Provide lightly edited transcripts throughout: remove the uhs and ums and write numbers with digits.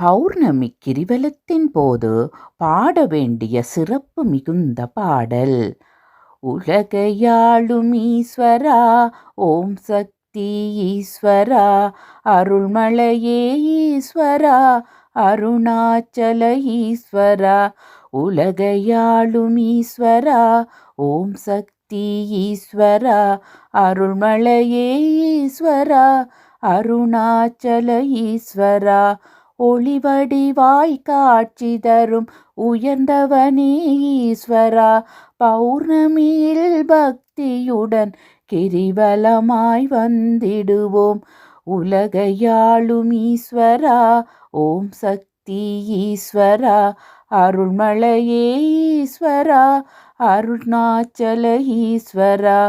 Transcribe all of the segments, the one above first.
பௌர்ணமி கிரிவலத்தின் போது பாட வேண்டிய சிறப்பு மிகுந்த பாடல். உலகையாளும் ஈஸ்வரா, ஓம் சக்தி ஈஸ்வரா, அருள்மலையே ஈஸ்வரா, அருணாச்சல ஈஸ்வரா. உலகையாளும் ஈஸ்வரா, ஓம் சக்தி ஈஸ்வரா, அருள்மலையே ஈஸ்வரா, அருணாச்சல ஈஸ்வரா. ஒளிவடிவாய் காட்சி தரும் உயர்ந்தவனே ஈஸ்வரா, பௌர்ணமியில் பக்தியுடன் கிரிவலமாய் வந்திடுவோம். உலகையாளும் ஈஸ்வரா, ஓம் சக்தி ஈஸ்வரா, அருள்மலையே ஈஸ்வரா, அருணாச்சல ஈஸ்வரா.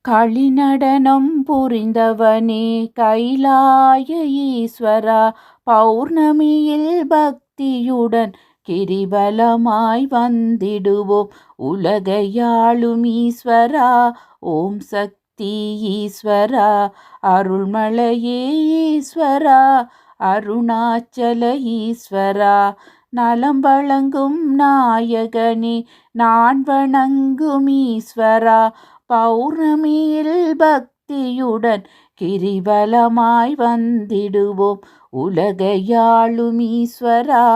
களிநடனம் புரிந்தவனே கைலாய ஈஸ்வரா, பௌர்ணமியில் பக்தியுடன் கிரிவலமாய் வந்திடுவோம். உலகையாளும் ஈஸ்வரா, ஓம் சக்தி ஈஸ்வரா, அருள்மலையே ஈஸ்வரா, அருணாச்சல ஈஸ்வரா. நலம் வழங்கும் நாயகனே நான் வணங்கும் ஈஸ்வரா, பௌர்ணமியில் பக்தியுடன் கிரிவலமாய் வந்திடுவோம். உலகையாளும் ஈஸ்வரா,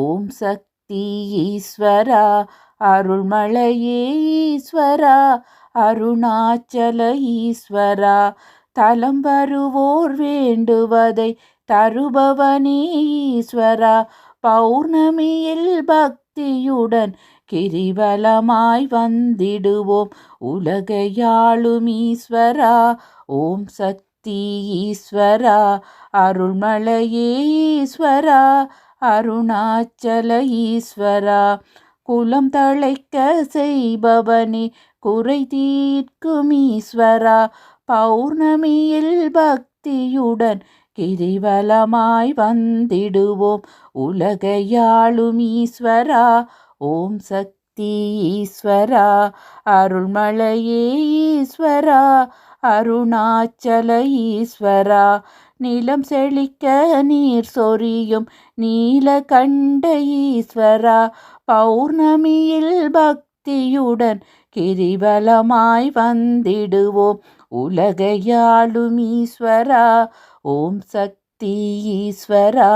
ஓம் சக்தி ஈஸ்வரா, அருள்மலையே ஈஸ்வரா, அருணாச்சல ஈஸ்வரா. தலம் வருவோர் வேண்டுவதை தருபவனே ஈஸ்வரா, பௌர்ணமியில் பக்தியுடன் கிரிவலமாய் வந்திடுவோம். உலகையாளும் ஈஸ்வரா, ஓம் சக்தி ஈஸ்வரா, அருள்மலையே ஈஸ்வரா, அருணாச்சல ஈஸ்வரா. குலம் தழைக்க செய்பவனே குறை தீர்க்கும் ஈஸ்வரா, பௌர்ணமியில் பக்தியுடன் கிரிவலமாய் வந்திடுவோம். உலகையாளும் ஈஸ்வரா, ஓம் சக்தி ஈஸ்வரா, அருள்மலையே ஈஸ்வரா, அருணாச்சல ஈஸ்வரா. நிலம் செழிக்க நீர் சொரியும் நீலகண்ட ஈஸ்வரா, பௌர்ணமியில் பக்தியுடன் கிரிவலமாய் வந்திடுவோம். உலகையாளும் ஈஸ்வரா, ஓம் சக்தி ஈஸ்வரா,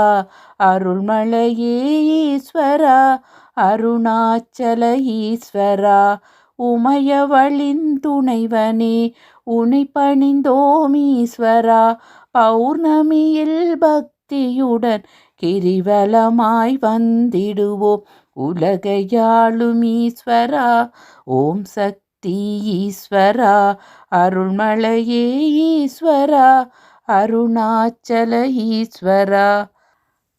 அருள்மலையே ஈஸ்வரா, அருணாச்சல ஈஸ்வரா. உமையவளின் துணைவனே உனை பணிந்தோம் ஈஸ்வரா, பௌர்ணமியில் பக்தியுடன் கிரிவலமாய் வந்திடுவோம். உலகையாளும் ஈஸ்வரா, ஓம் சக்தி ஈஸ்வரா, அருள்மலையே ஈஸ்வரா, அருணாச்சல ஈஸ்வரா.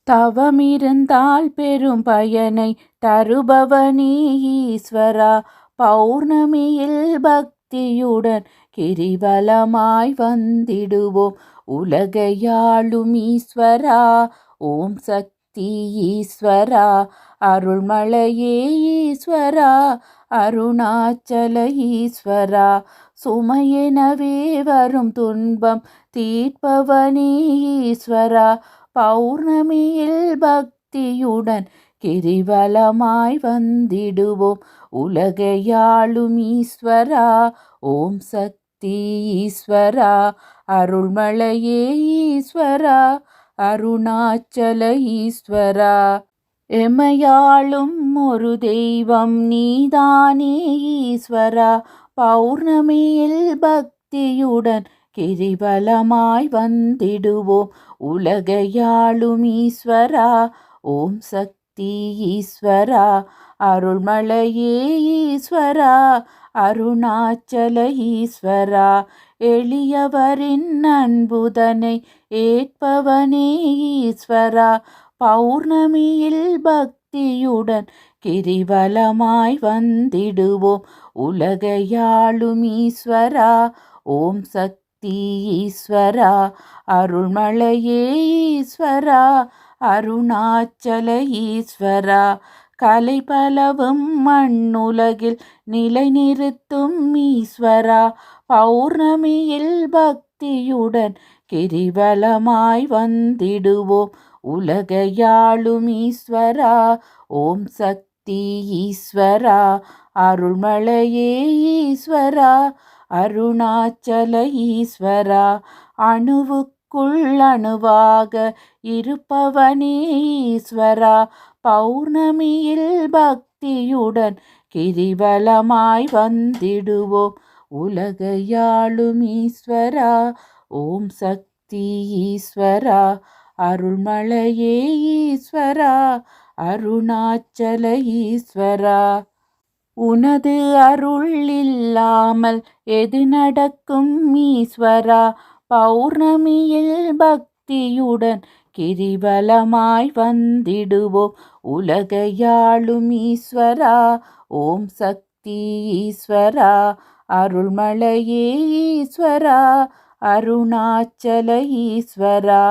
தவமிருந்தால் பெரும் பயனை தருபவனே ஈஸ்வரா, பௌர்ணமியில் பக்தியுடன் கிரிவலமாய் வந்திடுவோம். உலகையாளும் ஈஸ்வரா, ஓம் சக்தி ஈஸ்வரா, அருள்மலையே ஈஸ்வரா, அருணாச்சல ஈஸ்வரா. சுமையெனவே வரும் துன்பம் தீர்ப்பவனே ஈஸ்வரா, பௌர்ணமியில் பக்தியுடன் கிரிவலமாய் வந்திடுவோம். உலகையாளும் ஈஸ்வரா, ஓம் சக்தி ஈஸ்வரா, அருள்மலையே ஈஸ்வரா, அருணாச்சல ஈஸ்வரா. எமையாளும் ஒரு தெய்வம் நீதானே ஈஸ்வரா, பௌர்ணமியில் பக்தியுடன் கிரிவலமாய் வந்திடுவோம். உலகையாளும் ஈஸ்வரா, ஓம் சக்தி ஈஸ்வரா, அருள்மலையே ஈஸ்வரா, அருணாச்சல ஈஸ்வரா. எளியவரின் அன்புதனை ஏற்பவனே ஈஸ்வரா, பௌர்ணமியில் பக்தியுடன் கிரிவலமாய் வந்திடுவோம். உலகையாளும் ஈஸ்வரா, ஓம் சக்தி ஈஸ்வரா, அருள்மலையே ஈஸ்வரா, அருணாச்சல ஈஸ்வரா. கலை பலவும் மண்ணுலகில் நிலை நிறுத்தும் ஈஸ்வரா, பௌர்ணமியில் பக்தியுடன் கிரிவலமாய் வந்திடுவோம். உலகையாளும் ஈஸ்வரா ஓம் சக்தி ஈஸ்வரா அருள்மலையே ஈஸ்வரா அருணாச்சல ஈஸ்வரா அணுவுக்குள் அணுவாக இருப்பவனே ஈஸ்வரா பௌர்ணமியில் பக்தியுடன் கிரிவலமாய் வந்திடுவோம் உலகையாளும் ஈஸ்வரா ஓம் சக்தி ஈஸ்வரா அருள்மலையே ஈஸ்வரா அருணாச்சல ஈஸ்வரா உனது அருள் இல்லாமல் எது நடக்கும் ஈஸ்வரா பௌர்ணமியில் பக்தியுடன் கிரிவலமாய் வந்திடுவோம் உலகையாளும் ஈஸ்வரா ஓம் சக்தி ஈஸ்வரா அருள்மலையே ஈஸ்வரா அருணாச்சல ஈஸ்வரா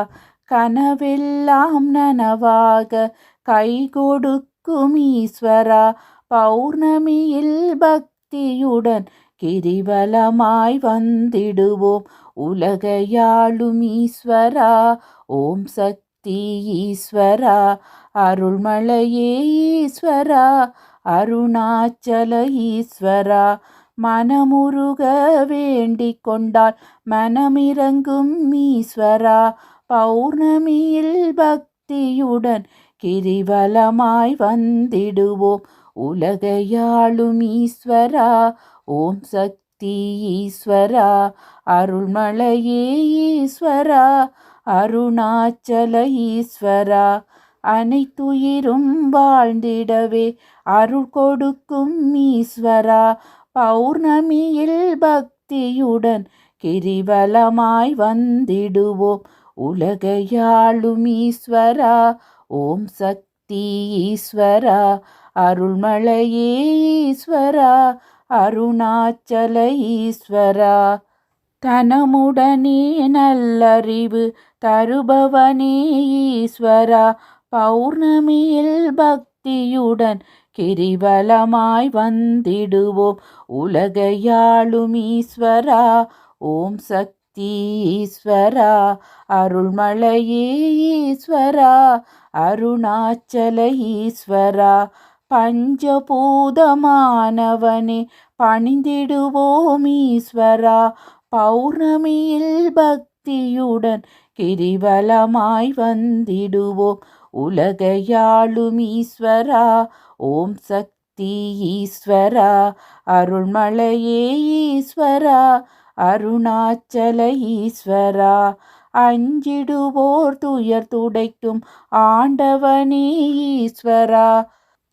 கனவெல்லாம் நனவாக கை கொடுக்கும் ஈஸ்வரா பௌர்ணமியில் பக்தியுடன் கிரிவலமாய் வந்திடுவோம் உலகையாளும் ஈஸ்வரா ஓம் சக்தி ஈஸ்வரா அருள்மலையே ஈஸ்வரா அருணாச்சல ஈஸ்வரா மனமுருக வேண்டிக் கொண்டால் மனமிறங்கும் ஈஸ்வரா பௌர்ணமியில் பக்தியுடன் கிரிவலமாய் வந்திடுவோம் உலகையாளும் ஈஸ்வரா ஓம் சக்தி ஈஸ்வரா அருள்மலையே ஈஸ்வரா அருணாச்சல ஈஸ்வரா அனைத்துயிரும் வாழ்ந்திடவே அருள் கொடுக்கும் ஈஸ்வரா பௌர்ணமியில் பக்தியுடன் கிரிவலமாய் வந்திடுவோம் உலகையாளும் ஈஸ்வரா ஓம் சக்தி ஈஸ்வரா அருள்மலையே ஈஸ்வரா அருணாச்சல ஈஸ்வரா தனமுடனே நல்லறிவு தருபவனே ஈஸ்வரா பௌர்ணமியில் பக்தியுடன் கிரிவலமாய் வந்திடுவோம் உலகையாளும் ஈஸ்வரா ஓம் சக்தி ஈஸ்வரா அருள்மலையே ஈஸ்வரா அருணாச்சல ஈஸ்வரா பஞ்சபூதமானவனே பணிந்திடுவோம் ஈஸ்வரா பௌர்ணமியில் பக்தியுடன் கிரிவலமாய் வந்திடுவோம் உலகையாளும் ஈஸ்வரா ஓம் சக்தி ஈஸ்வரா அருள்மலையே ஈஸ்வரா அருணாச்சல ஈஸ்வரா அஞ்சிடுவோர் துயர் துடைக்கும் ஆண்டவனே ஈஸ்வரா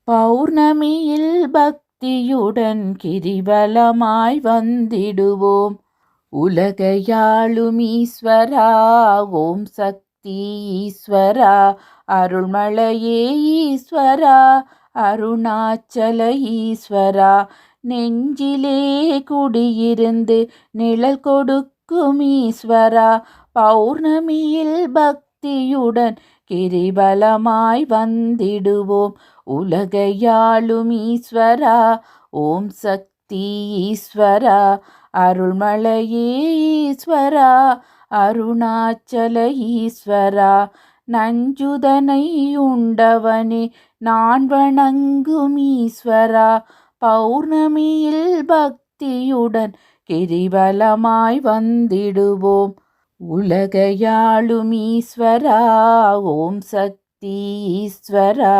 பௌர்ணமியில் பக்தியுடன் கிரிவலமாய் வந்திடுவோம் உலகையாளும் ஈஸ்வரா ஓம் சக்தி ஈஸ்வரா அருள்மலையே ஈஸ்வரா அருணாச்சல ஈஸ்வரா நெஞ்சிலே குடியிருந்து நிழல் கொடுக்கும் ஈஸ்வரா பௌர்ணமியில் பக்தியுடன் கிரிவலமாய் வந்திடுவோம் உலகையாளும் ஈஸ்வரா ஓம் சக்தி ஈஸ்வரா அருள்மலையே ஈஸ்வரா அருணாச்சல ஈஸ்வரா நஞ்சுதனை உண்டவனே நான் வணங்கும் ஈஸ்வரா பௌர்ணமியில் பக்தியுடன் கிரிவலமாய் வந்திடுவோம் உலகையாளும் ஈஸ்வரா ஓம் சக்தி ஈஸ்வரா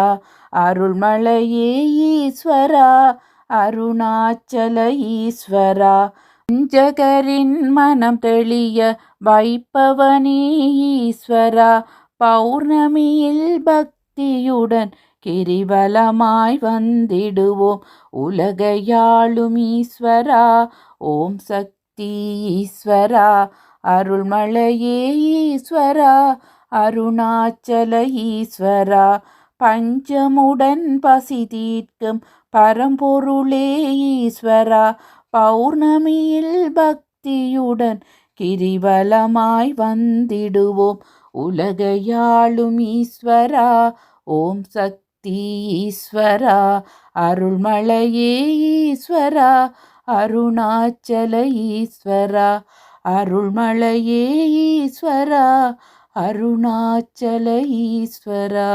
அருள்மலையே ஈஸ்வரா அருணாச்சல ஈஸ்வரா ஜகரின் மனம் தெளிய வைப்பவனே ஈஸ்வரா பௌர்ணமியில் பக்தியுடன் கிரிவலமாய் வந்திடுவோம் உலகையாளும் ஈஸ்வரா ஓம் சக்தி ஈஸ்வரா அருள்மலையே ஈஸ்வரா அருணாச்சல ஈஸ்வரா பஞ்சமுடன் பசி தீர்க்கும் பரம்பொருளே ஈஸ்வரா பௌர்ணமியில் பக்தியுடன் கிரிவலமாய் வந்திடுவோம் உலகையாளும் ஈஸ்வரா ஓம் சக்தி ஈஸ்வரா அருள்மலையே ஈஸ்வரா அருணாச்சல ஈஸ்வரா அருள்மலையே ஈஸ்வரா அருணாச்சல ஈஸ்வரா.